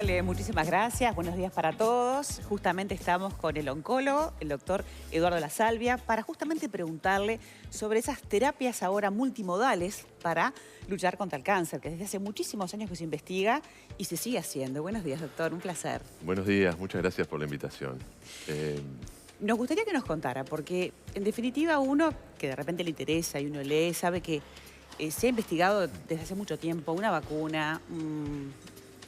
Ale, muchísimas gracias. Buenos días para todos. Justamente estamos con el oncólogo, el doctor Eduardo La Salvia, para justamente preguntarle sobre esas terapias ahora multimodales para luchar contra el cáncer, que desde hace muchísimos años que se investiga y se sigue haciendo. Buenos días, doctor. Un placer. Buenos días. Muchas gracias por la invitación. Nos gustaría que nos contara, porque en definitiva uno que de repente le interesa y uno lee, sabe que se ha investigado desde hace mucho tiempo una vacuna,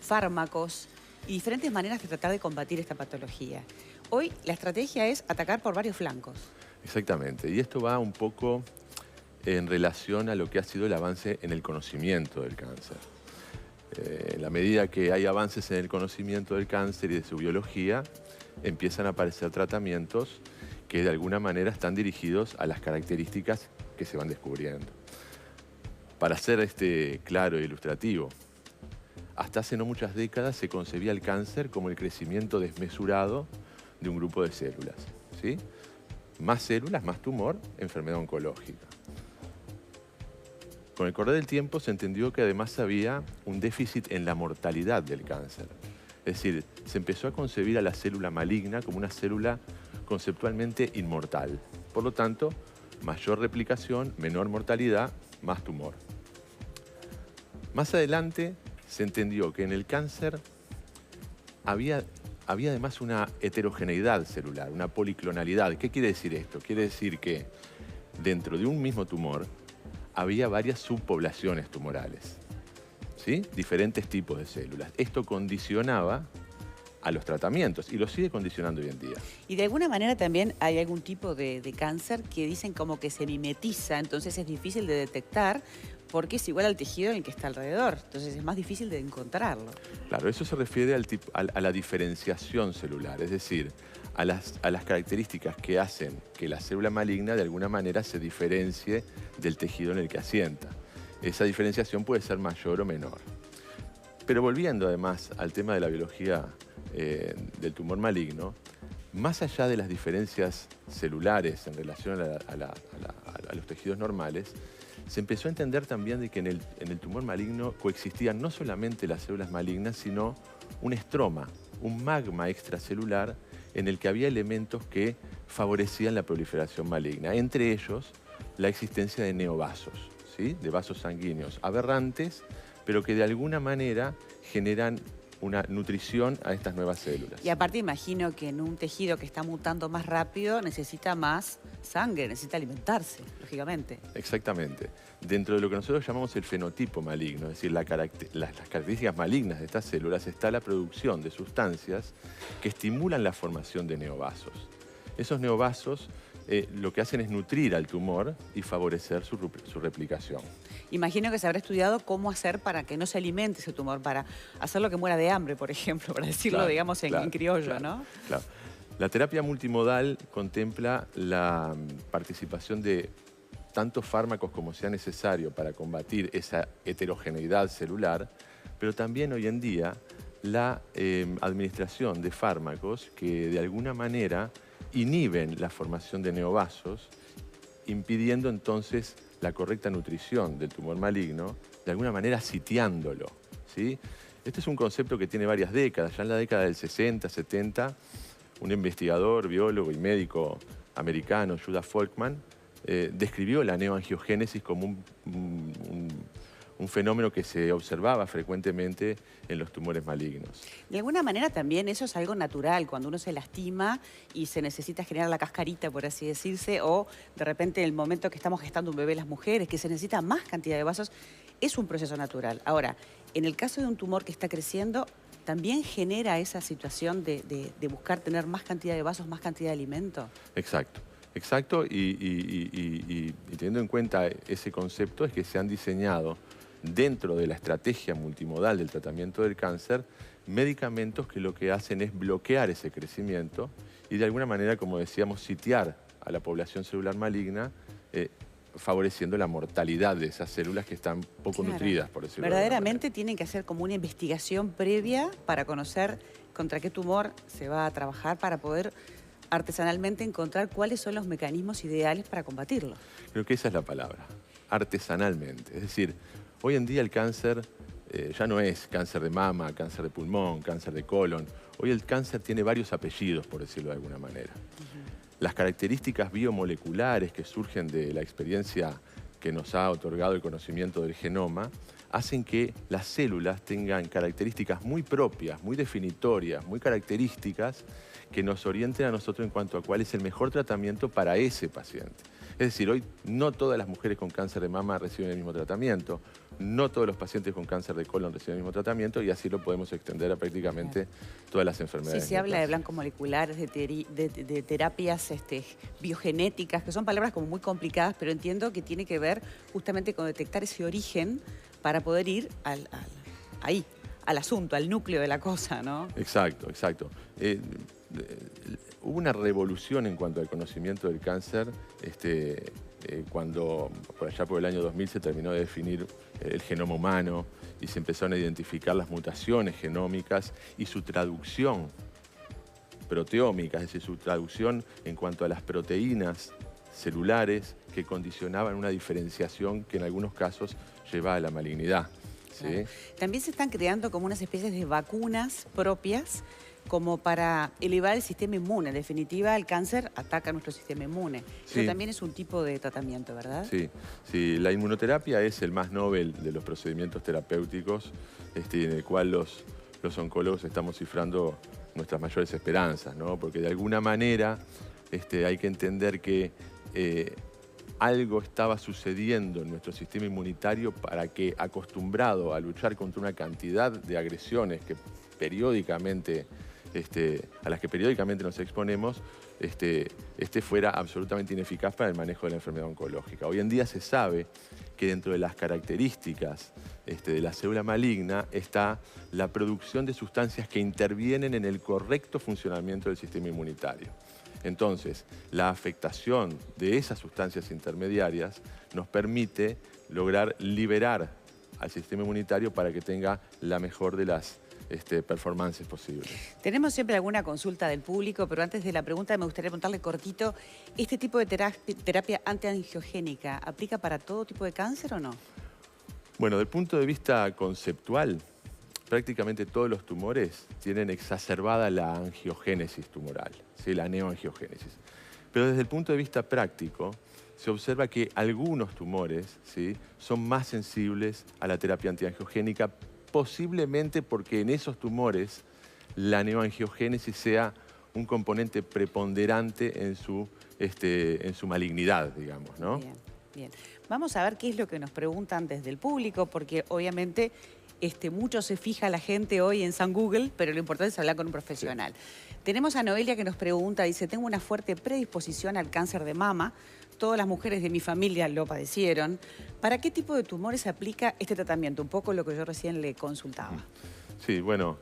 fármacos y diferentes maneras de tratar de combatir esta patología. Hoy la estrategia es atacar por varios flancos. Exactamente. Y esto va un poco en relación a lo que ha sido el avance en el conocimiento del cáncer. En la medida que hay avances en el conocimiento del cáncer y de su biología, empiezan a aparecer tratamientos que de alguna manera están dirigidos a las características que se van descubriendo. Para ser claro e ilustrativo, hasta hace no muchas décadas se concebía el cáncer como el crecimiento desmesurado de un grupo de células, ¿sí? Más células, más tumor, enfermedad oncológica. Con el correr del tiempo se entendió que además había un déficit en la mortalidad del cáncer. Es decir, se empezó a concebir a la célula maligna como una célula conceptualmente inmortal. Por lo tanto, mayor replicación, menor mortalidad, más tumor. Más adelante se entendió que en el cáncer había además una heterogeneidad celular, una policlonalidad. ¿Qué quiere decir esto? Quiere decir que dentro de un mismo tumor había varias subpoblaciones tumorales, ¿sí? Diferentes tipos de células. Esto condicionaba a los tratamientos y lo sigue condicionando hoy en día. Y de alguna manera también hay algún tipo de cáncer que dicen como que se mimetiza, entonces es difícil de detectar porque es igual al tejido en el que está alrededor, entonces es más difícil de encontrarlo. Claro, eso se refiere a la diferenciación celular, es decir, a las características que hacen que la célula maligna de alguna manera se diferencie del tejido en el que asienta. Esa diferenciación puede ser mayor o menor. Pero volviendo además al tema de la biología del tumor maligno, más allá de las diferencias celulares en relación a los tejidos normales, se empezó a entender también de que en el tumor maligno coexistían no solamente las células malignas, sino un estroma, un magma extracelular en el que había elementos que favorecían la proliferación maligna, entre ellos la existencia de neovasos, ¿sí? De vasos sanguíneos aberrantes, pero que de alguna manera generan una nutrición a estas nuevas células. Y aparte imagino que en un tejido que está mutando más rápido necesita más sangre, necesita alimentarse, lógicamente. Exactamente. Dentro de lo que nosotros llamamos el fenotipo maligno, es decir, las características malignas de estas células, está la producción de sustancias que estimulan la formación de neovasos. Esos neovasos lo que hacen es nutrir al tumor y favorecer su replicación. Imagino que se habrá estudiado cómo hacer para que no se alimente ese tumor, para hacerlo que muera de hambre, por ejemplo, para decirlo, Claro, digamos, en criollo, claro, ¿no? Claro. La terapia multimodal contempla la participación de tantos fármacos como sea necesario para combatir esa heterogeneidad celular, pero también hoy en día la administración de fármacos que de alguna manera inhiben la formación de neovasos, impidiendo entonces la correcta nutrición del tumor maligno, de alguna manera sitiándolo, ¿sí? Este es un concepto que tiene varias décadas. Ya en la década del 60, 70, un investigador, biólogo y médico americano, Judah Folkman, describió la neoangiogénesis como un fenómeno que se observaba frecuentemente en los tumores malignos. De alguna manera también eso es algo natural, cuando uno se lastima y se necesita generar la cascarita, por así decirse, o de repente en el momento que estamos gestando un bebé las mujeres, que se necesita más cantidad de vasos, es un proceso natural. Ahora, en el caso de un tumor que está creciendo, ¿también genera esa situación de buscar tener más cantidad de vasos, más cantidad de alimento? Exacto. Exacto, y teniendo en cuenta ese concepto es que se han diseñado dentro de la estrategia multimodal del tratamiento del cáncer medicamentos que lo que hacen es bloquear ese crecimiento y de alguna manera, como decíamos, sitiar a la población celular maligna, favoreciendo la mortalidad de esas células que están poco nutridas, por decirlo de alguna Verdaderamente manera. tienen que hacer como una investigación previa para conocer contra qué tumor se va a trabajar para poder artesanalmente encontrar cuáles son los mecanismos ideales para combatirlo. Creo que esa es la palabra, artesanalmente. Es decir, hoy en día el cáncer ya no es cáncer de mama, cáncer de pulmón, cáncer de colon. Hoy el cáncer tiene varios apellidos, por decirlo de alguna manera. Las características biomoleculares que surgen de la experiencia que nos ha otorgado el conocimiento del genoma hacen que las células tengan características muy propias, muy definitorias, muy características que nos orienten a nosotros en cuanto a cuál es el mejor tratamiento para ese paciente. Es decir, hoy no todas las mujeres con cáncer de mama reciben el mismo tratamiento, no todos los pacientes con cáncer de colon reciben el mismo tratamiento y así lo podemos extender a prácticamente todas las enfermedades. Sí, se habla de blancomoleculares, de terapias biogenéticas, que son palabras como muy complicadas, pero entiendo que tiene que ver justamente con detectar ese origen para poder ir ahí, al asunto, al núcleo de la cosa, ¿no? Exacto, exacto. Hubo una revolución en cuanto al conocimiento del cáncer cuando por allá por el año 2000 se terminó de definir el genoma humano y se empezaron a identificar las mutaciones genómicas y su traducción proteómica, es decir, su traducción en cuanto a las proteínas celulares que condicionaban una diferenciación que en algunos casos lleva a la malignidad. ¿Sí? Claro. También se están creando como unas especies de vacunas propias como para elevar el sistema inmune. En definitiva, el cáncer ataca nuestro sistema inmune. Sí. Pero también es un tipo de tratamiento, ¿verdad? Sí, sí, la inmunoterapia es el más novel de los procedimientos terapéuticos en el cual los oncólogos estamos cifrando nuestras mayores esperanzas, ¿no? Porque de alguna manera hay que entender que algo estaba sucediendo en nuestro sistema inmunitario para que, acostumbrado a luchar contra una cantidad de agresiones que periódicamente, a las que periódicamente nos exponemos, fuera absolutamente ineficaz para el manejo de la enfermedad oncológica. Hoy en día se sabe que dentro de las características de la célula maligna está la producción de sustancias que intervienen en el correcto funcionamiento del sistema inmunitario. Entonces, la afectación de esas sustancias intermediarias nos permite lograr liberar al sistema inmunitario para que tenga la mejor de las performances posibles. Tenemos siempre alguna consulta del público, pero antes de la pregunta me gustaría preguntarle cortito, ¿este tipo de terapia antiangiogénica aplica para todo tipo de cáncer o no? Bueno, desde el punto de vista conceptual, prácticamente todos los tumores tienen exacerbada la angiogénesis tumoral, ¿sí? La neoangiogénesis. Pero desde el punto de vista práctico, se observa que algunos tumores, ¿sí?, son más sensibles a la terapia antiangiogénica, posiblemente porque en esos tumores la neoangiogénesis sea un componente preponderante en su malignidad, digamos, ¿no? Bien, bien. Vamos a ver qué es lo que nos preguntan desde el público, porque obviamente mucho se fija la gente hoy en San Google, pero lo importante es hablar con un profesional. Sí. Tenemos a Noelia que nos pregunta, dice, tengo una fuerte predisposición al cáncer de mama, todas las mujeres de mi familia lo padecieron. ¿Para qué tipo de tumores se aplica este tratamiento? Un poco lo que yo recién le consultaba. Sí, bueno,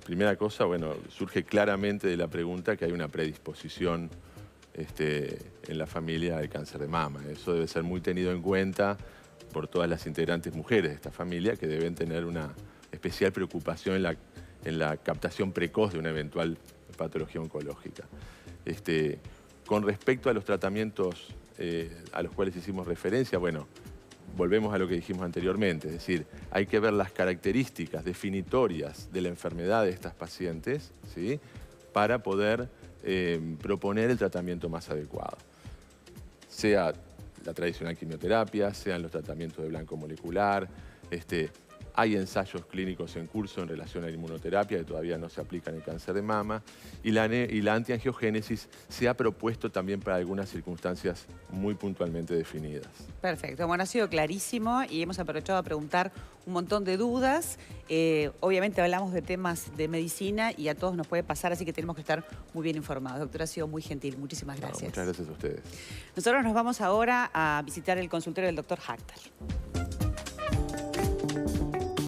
primera cosa, bueno, surge claramente de la pregunta que hay una predisposición en la familia al cáncer de mama. Eso debe ser muy tenido en cuenta por todas las integrantes mujeres de esta familia que deben tener una especial preocupación en la captación precoz de una eventual patología oncológica. Con respecto a los tratamientos a los cuales hicimos referencia, bueno, volvemos a lo que dijimos anteriormente, es decir, hay que ver las características definitorias de la enfermedad de estas pacientes, ¿sí?, para poder proponer el tratamiento más adecuado. Sea la tradicional quimioterapia, sean los tratamientos de blanco molecular, hay ensayos clínicos en curso en relación a la inmunoterapia que todavía no se aplican en el cáncer de mama y la antiangiogénesis se ha propuesto también para algunas circunstancias muy puntualmente definidas. Perfecto, bueno, ha sido clarísimo y hemos aprovechado a preguntar un montón de dudas. Obviamente hablamos de temas de medicina y a todos nos puede pasar, así que tenemos que estar muy bien informados. Doctora, ha sido muy gentil, muchísimas gracias. Muchas gracias a ustedes. Nosotros nos vamos ahora a visitar el consultorio del doctor Hachtal.